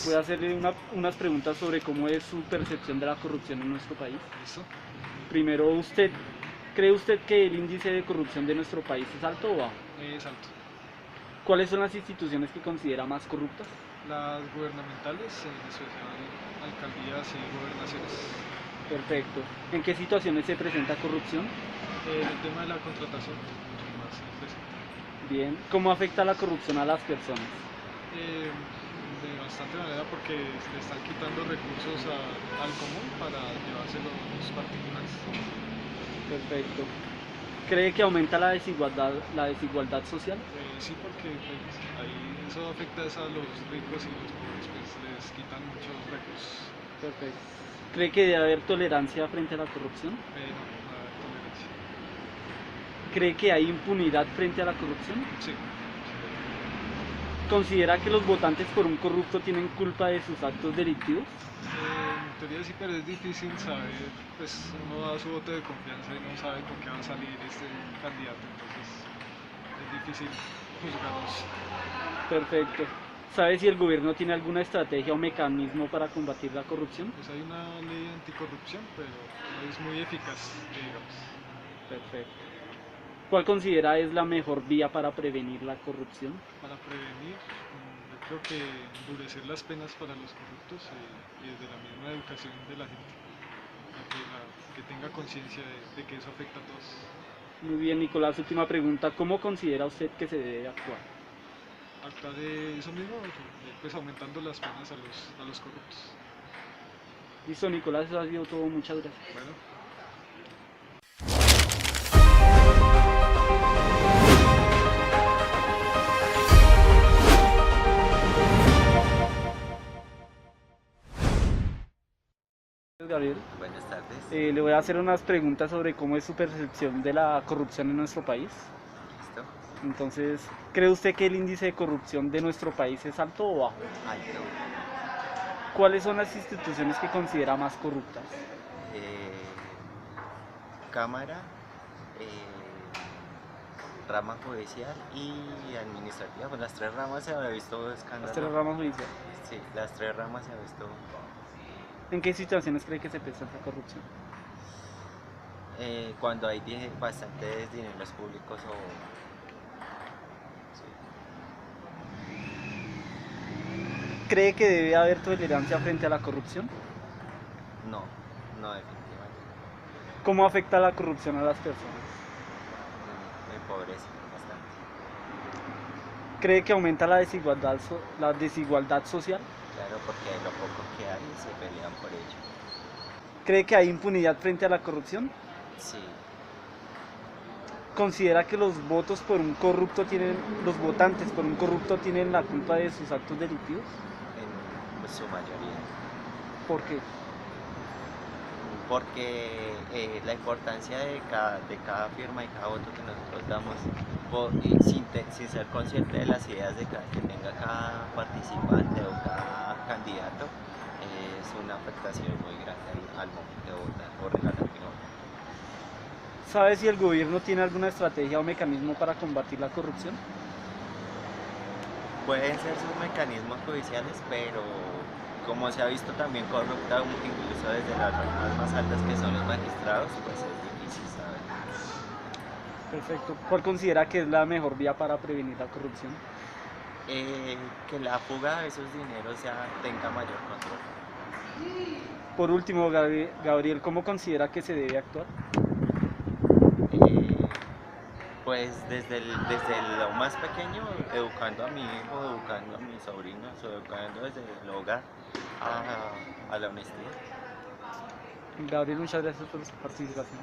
Voy a hacerle unas preguntas sobre cómo es su percepción de la corrupción en nuestro país. ¿Listo? Primero, ¿cree usted que el índice de corrupción de nuestro país es alto o bajo? Es alto. ¿Cuáles son las instituciones que considera más corruptas? Las gubernamentales, en especial alcaldías y gobernaciones. Perfecto. ¿En qué situaciones se presenta corrupción? El tema de la contratación, mucho más presente. Bien. ¿Cómo afecta la corrupción a las personas? De bastante manera porque le están quitando recursos al común para llevárselos los particulares. Perfecto. ¿Cree que aumenta la desigualdad social? Sí, porque pues, ahí eso afecta es a los ricos y los pobres, pues les quitan muchos recursos. Perfecto. ¿Cree que debe haber tolerancia frente a la corrupción? No, la tolerancia. ¿Cree que hay impunidad frente a la corrupción? Sí. ¿Considera que los votantes por un corrupto tienen culpa de sus actos delictivos? En teoría sí, pero es difícil saber, pues uno da su voto de confianza y no sabe con qué va a salir este candidato, entonces es difícil juzgarlos. Perfecto. ¿Sabe si el gobierno tiene alguna estrategia o mecanismo para combatir la corrupción? Pues hay una ley anticorrupción, pero no es muy eficaz, digamos. Perfecto. ¿Cuál considera es la mejor vía para prevenir la corrupción? Para prevenir, yo creo que endurecer las penas para los corruptos y desde la misma educación de la gente, que tenga conciencia de que eso afecta a todos. Muy bien, Nicolás, última pregunta. ¿Cómo considera usted que se debe actuar? Actuar de eso mismo, pues aumentando las penas a los corruptos. Listo, Nicolás, eso ha sido todo. Muchas gracias. Bueno. Gabriel. Buenas tardes. Le voy a hacer unas preguntas sobre cómo es su percepción de la corrupción en nuestro país. Listo. Entonces, ¿cree usted que el índice de corrupción de nuestro país es alto o bajo? Alto. ¿Cuáles son las instituciones que considera más corruptas? Cámara, rama judicial y administrativa. Pues las tres ramas se ha visto escándalo. Las tres ramas judiciales. Sí, las tres ramas se ha visto. ¿En qué situaciones cree que se presenta corrupción? Cuando hay bastantes dineros públicos o. Sí. ¿Cree que debe haber tolerancia frente a la corrupción? No, no definitivamente. ¿Cómo afecta la corrupción a las personas? Me empobrece bastante. ¿Cree que aumenta la desigualdad social? Claro, porque lo poco que hay se pelean por ello. ¿Cree que hay impunidad frente a la corrupción? Sí. ¿Considera que los votantes por un corrupto tienen la culpa de sus actos delictivos? En pues, su mayoría. ¿Por qué? Porque la importancia de cada firma y cada voto que nosotros damos, sin ser consciente de las ideas que tenga cada participante o cada candidato, es una afectación muy grande al momento de votar o regalar mi voto. ¿Sabe si el gobierno tiene alguna estrategia o mecanismo para combatir la corrupción? Pueden ser sus mecanismos judiciales, pero como se ha visto también corrupta incluso desde las ramas más altas que son los magistrados, pues es difícil saber. Perfecto. ¿Cuál considera que es la mejor vía para prevenir la corrupción? Que la fuga de esos dineros ya tenga mayor control. Por último, Gabriel, ¿cómo considera que se debe actuar? Pues desde lo más pequeño, educando a mi hijo, educando a mis sobrinos, educando desde el hogar a la honestidad. Gabriel, muchas gracias por su participación.